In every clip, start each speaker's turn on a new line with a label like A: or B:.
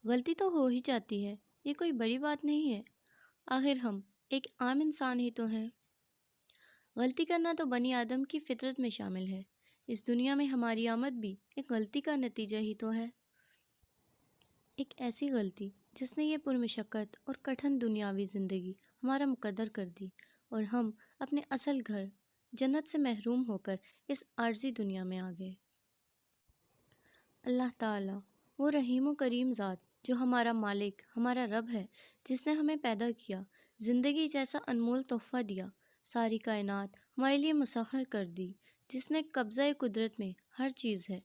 A: غلطی تو ہو ہی جاتی ہے، یہ کوئی بڑی بات نہیں ہے، آخر ہم ایک عام انسان ہی تو ہیں۔ غلطی کرنا تو بنی آدم کی فطرت میں شامل ہے، اس دنیا میں ہماری آمد بھی ایک غلطی کا نتیجہ ہی تو ہے، ایک ایسی غلطی جس نے یہ پرمشقت اور کٹھن دنیاوی زندگی ہمارا مقدر کر دی اور ہم اپنے اصل گھر جنت سے محروم ہو کر اس عارضی دنیا میں آ گئے۔ اللہ تعالیٰ وہ رحیم و کریم ذات جو ہمارا مالک، ہمارا رب ہے، جس نے ہمیں پیدا کیا، زندگی جیسا انمول تحفہ دیا، ساری کائنات ہمارے لیے مسخر کر دی، جس نے قبضہ قدرت میں ہر چیز ہے،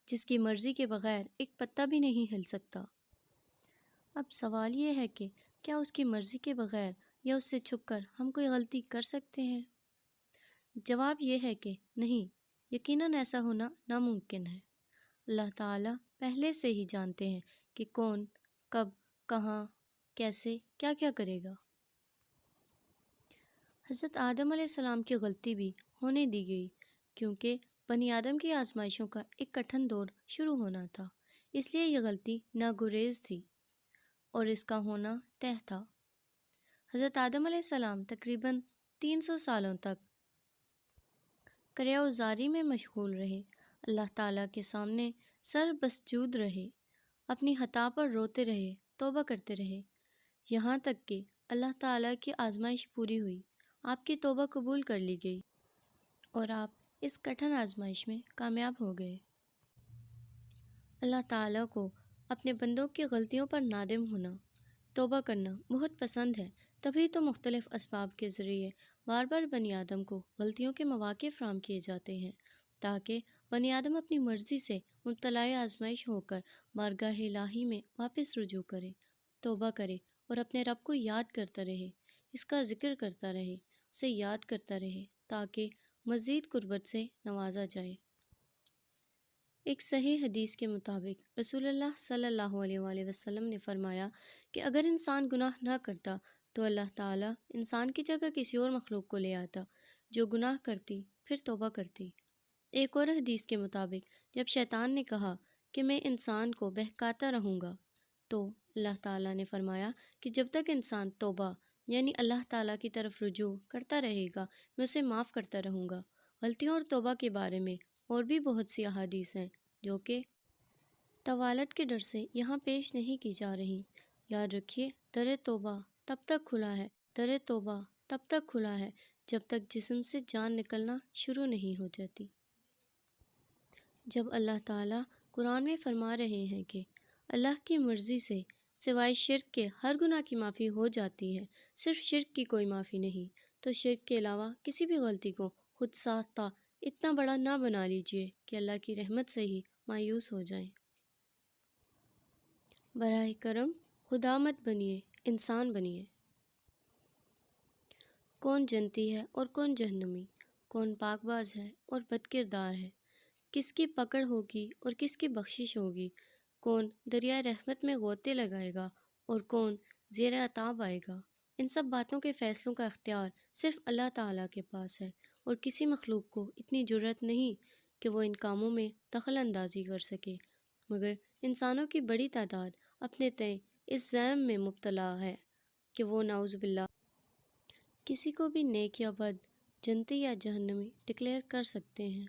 A: جس کی مرضی کے بغیر ایک پتا بھی نہیں ہل سکتا۔ اب سوال یہ ہے کہ کیا اس کی مرضی کے بغیر یا اس سے چھپ کر ہم کوئی غلطی کر سکتے ہیں؟ جواب یہ ہے کہ نہیں، یقیناً ایسا ہونا ناممکن ہے۔ اللہ تعالیٰ پہلے سے ہی جانتے ہیں کہ کون، کب، کہاں، کیسے، کیا کیا کرے گا۔ حضرت آدم علیہ السلام کی غلطی بھی ہونے دی گئی کیونکہ بنی آدم کی آزمائشوں کا ایک کٹھن دور شروع ہونا تھا، اس لیے یہ غلطی ناگزیر تھی اور اس کا ہونا طے تھا۔ حضرت آدم علیہ السلام تقریباً 300 سالوں تک کرہ و زاری میں مشغول رہے، اللہ تعالیٰ کے سامنے سر بسجود رہے، اپنی خطا پر روتے رہے، توبہ کرتے رہے، یہاں تک کہ اللہ تعالیٰ کی آزمائش پوری ہوئی، آپ کی توبہ قبول کر لی گئی اور آپ اس کٹھن آزمائش میں کامیاب ہو گئے۔ اللہ تعالیٰ کو اپنے بندوں کی غلطیوں پر نادم ہونا، توبہ کرنا بہت پسند ہے، تبھی تو مختلف اسباب کے ذریعے بار بار بنی آدم کو غلطیوں کے مواقع فراہم کیے جاتے ہیں تاکہ بنی آدم اپنی مرضی سے مبتلا آزمائش ہو کر بارگاہ الہی میں واپس رجوع کرے، توبہ کرے اور اپنے رب کو یاد کرتا رہے، اس کا ذکر کرتا رہے، اسے یاد کرتا رہے تاکہ مزید قربت سے نوازا جائے۔ ایک صحیح حدیث کے مطابق رسول اللہ صلی اللہ علیہ وآلہ وسلم نے فرمایا کہ اگر انسان گناہ نہ کرتا تو اللہ تعالیٰ انسان کی جگہ کسی اور مخلوق کو لے آتا جو گناہ کرتی پھر توبہ کرتی۔ ایک اور حدیث کے مطابق جب شیطان نے کہا کہ میں انسان کو بہکاتا رہوں گا تو اللہ تعالیٰ نے فرمایا کہ جب تک انسان توبہ یعنی اللہ تعالیٰ کی طرف رجوع کرتا رہے گا میں اسے معاف کرتا رہوں گا۔ غلطیوں اور توبہ کے بارے میں اور بھی بہت سی احادیث ہیں جو کہ طوالت کے ڈر سے یہاں پیش نہیں کی جا رہی۔ یاد رکھیے، در توبہ تب تک کھلا ہے، در توبہ تب تک کھلا ہے جب تک جسم سے جان نکلنا شروع نہیں ہو جاتی۔ جب اللہ تعالیٰ قرآن میں فرما رہے ہیں کہ اللہ کی مرضی سے سوائے شرک کے ہر گناہ کی معافی ہو جاتی ہے، صرف شرک کی کوئی معافی نہیں، تو شرک کے علاوہ کسی بھی غلطی کو خود ساختہ اتنا بڑا نہ بنا لیجئے کہ اللہ کی رحمت سے ہی مایوس ہو جائیں۔ براہ کرم خدا مت بنیے، انسان بنیے۔ کون جنتی ہے اور کون جہنمی، کون پاک باز ہے اور بد کردار ہے، کس کی پکڑ ہوگی اور کس کی بخشش ہوگی، کون دریائے رحمت میں غوطے لگائے گا اور کون زیر عتاب آئے گا، ان سب باتوں کے فیصلوں کا اختیار صرف اللہ تعالیٰ کے پاس ہے اور کسی مخلوق کو اتنی جرأت نہیں کہ وہ ان کاموں میں دخل اندازی کر سکے، مگر انسانوں کی بڑی تعداد اپنے تئیں اس زعم میں مبتلا ہے کہ وہ نعوذ باللہ کسی کو بھی نیک یا بد، جنتی یا جہنمی ڈکلیئر کر سکتے ہیں۔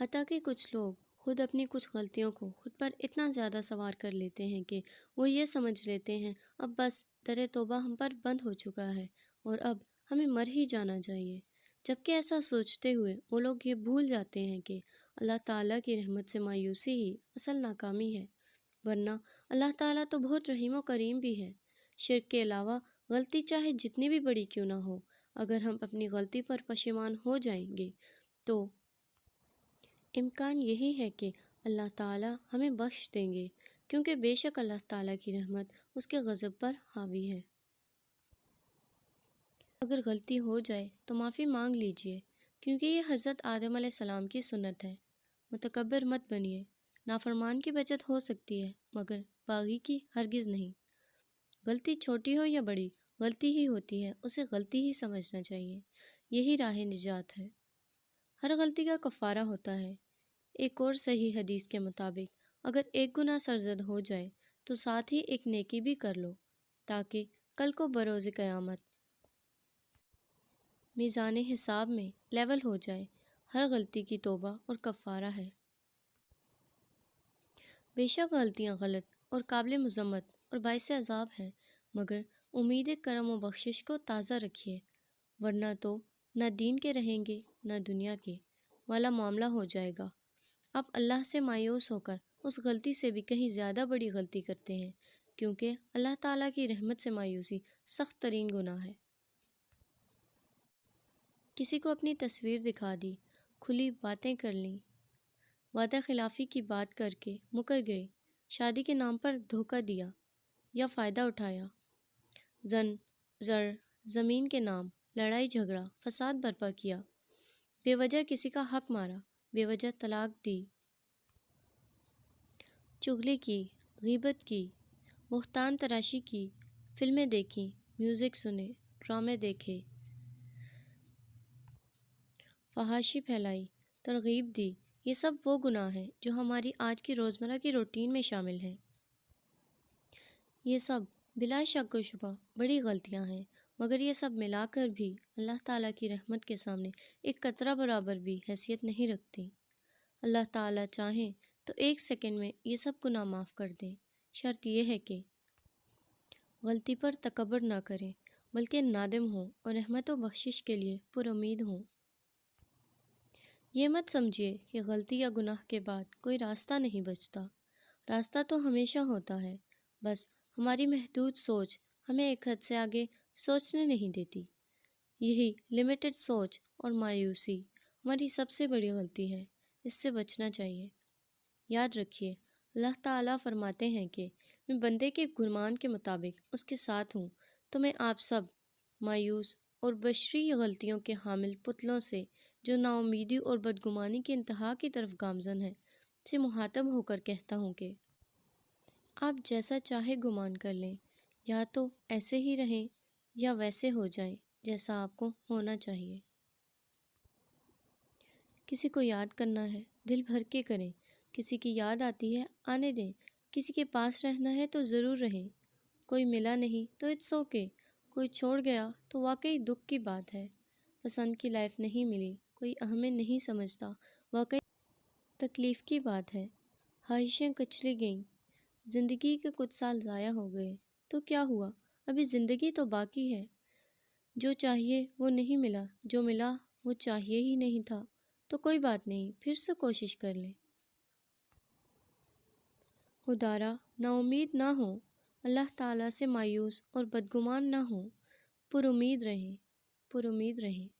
A: حتیٰ کہ کچھ لوگ خود اپنی کچھ غلطیوں کو خود پر اتنا زیادہ سوار کر لیتے ہیں کہ وہ یہ سمجھ لیتے ہیں اب بس در توبہ ہم پر بند ہو چکا ہے اور اب ہمیں مر ہی جانا چاہیے، جبکہ ایسا سوچتے ہوئے وہ لوگ یہ بھول جاتے ہیں کہ اللہ تعالیٰ کی رحمت سے مایوسی ہی اصل ناکامی ہے، ورنہ اللہ تعالیٰ تو بہت رحیم و کریم بھی ہے۔ شرک کے علاوہ غلطی چاہے جتنی بھی بڑی کیوں نہ ہو، اگر ہم اپنی غلطی پر پشیمان ہو جائیں گے تو امکان یہی ہے کہ اللہ تعالیٰ ہمیں بخش دیں گے، کیونکہ بے شک اللہ تعالیٰ کی رحمت اس کے غضب پر حاوی ہے۔ اگر غلطی ہو جائے تو معافی مانگ لیجئے، کیونکہ یہ حضرت آدم علیہ السلام کی سنت ہے۔ متکبر مت بنیے، نافرمان کی بچت ہو سکتی ہے مگر باغی کی ہرگز نہیں۔ غلطی چھوٹی ہو یا بڑی، غلطی ہی ہوتی ہے، اسے غلطی ہی سمجھنا چاہیے، یہی راہ نجات ہے۔ ہر غلطی کا کفارہ ہوتا ہے۔ ایک اور صحیح حدیث کے مطابق اگر ایک گناہ سرزد ہو جائے تو ساتھ ہی ایک نیکی بھی کر لو، تاکہ کل کو بروز قیامت میزان حساب میں لیول ہو جائے۔ ہر غلطی کی توبہ اور کفارہ ہے۔ بے شک غلطیاں غلط اور قابل مذمت اور باعث عذاب ہیں، مگر امید کرم و بخشش کو تازہ رکھیے، ورنہ تو نہ دین کے رہیں گے نہ دنیا کے والا معاملہ ہو جائے گا۔ آپ اللہ سے مایوس ہو کر اس غلطی سے بھی کہیں زیادہ بڑی غلطی کرتے ہیں، کیونکہ اللہ تعالیٰ کی رحمت سے مایوسی سخت ترین گناہ ہے۔ کسی کو اپنی تصویر دکھا دی، کھلی باتیں کر لیں، وعدہ خلافی کی بات کر کے مکر گئے، شادی کے نام پر دھوکہ دیا یا فائدہ اٹھایا، زن، زر، زمین کے نام لڑائی جھگڑا فساد برپا کیا، بے وجہ کسی کا حق مارا، بے وجہ طلاق دی، چغلی کی، غیبت کی، بہتان تراشی کی، فلمیں دیکھیں، میوزک سنے، ڈرامے دیکھے، فحاشی پھیلائی، ترغیب دی، یہ سب وہ گناہ ہیں جو ہماری آج کی روزمرہ کی روٹین میں شامل ہیں۔ یہ سب بلا شک و شبہ بڑی غلطیاں ہیں، مگر یہ سب ملا کر بھی اللہ تعالیٰ کی رحمت کے سامنے ایک قطرہ برابر بھی حیثیت نہیں رکھتی۔ اللہ تعالیٰ چاہیں تو ایک سیکنڈ میں یہ سب گناہ معاف کر دیں، شرط یہ ہے کہ غلطی پر تکبر نہ کریں، بلکہ نادم ہوں اور رحمت و بخشش کے لیے پر امید ہوں۔ یہ مت سمجھیے کہ غلطی یا گناہ کے بعد کوئی راستہ نہیں بچتا، راستہ تو ہمیشہ ہوتا ہے، بس ہماری محدود سوچ ہمیں ایک حد سے آگے سوچنے نہیں دیتی۔ یہی لمیٹڈ سوچ اور مایوسی ہماری سب سے بڑی غلطی ہے، اس سے بچنا چاہیے۔ یاد رکھیے، اللہ تعالیٰ فرماتے ہیں کہ میں بندے کے گمان کے مطابق اس کے ساتھ ہوں، تو میں آپ سب مایوس اور بشری غلطیوں کے حامل پتلوں سے جو نا امیدی اور بدگمانی کی انتہا کی طرف گامزن ہے سے مخاطب ہو کر کہتا ہوں کہ آپ جیسا چاہے گمان کر لیں، یا تو ایسے ہی رہیں یا ویسے ہو جائیں جیسا آپ کو ہونا چاہیے۔ کسی کو یاد کرنا ہے دل بھر کے کریں، کسی کی یاد آتی ہے آنے دیں، کسی کے پاس رہنا ہے تو ضرور رہیں، کوئی ملا نہیں تو اٹس اوکے، کوئی چھوڑ گیا تو واقعی دکھ کی بات ہے، پسند کی لائف نہیں ملی، کوئی ہمیں نہیں سمجھتا، واقعی تکلیف کی بات ہے، خواہشیں کچلی گئیں، زندگی کے کچھ سال ضائع ہو گئے تو کیا ہوا، ابھی زندگی تو باقی ہے، جو چاہیے وہ نہیں ملا، جو ملا وہ چاہیے ہی نہیں تھا، تو کوئی بات نہیں، پھر سے کوشش کر لیں۔ خدارا نا امید نہ ہوں، اللہ تعالیٰ سے مایوس اور بدگمان نہ ہوں، پر امید رہیں، پر امید رہیں۔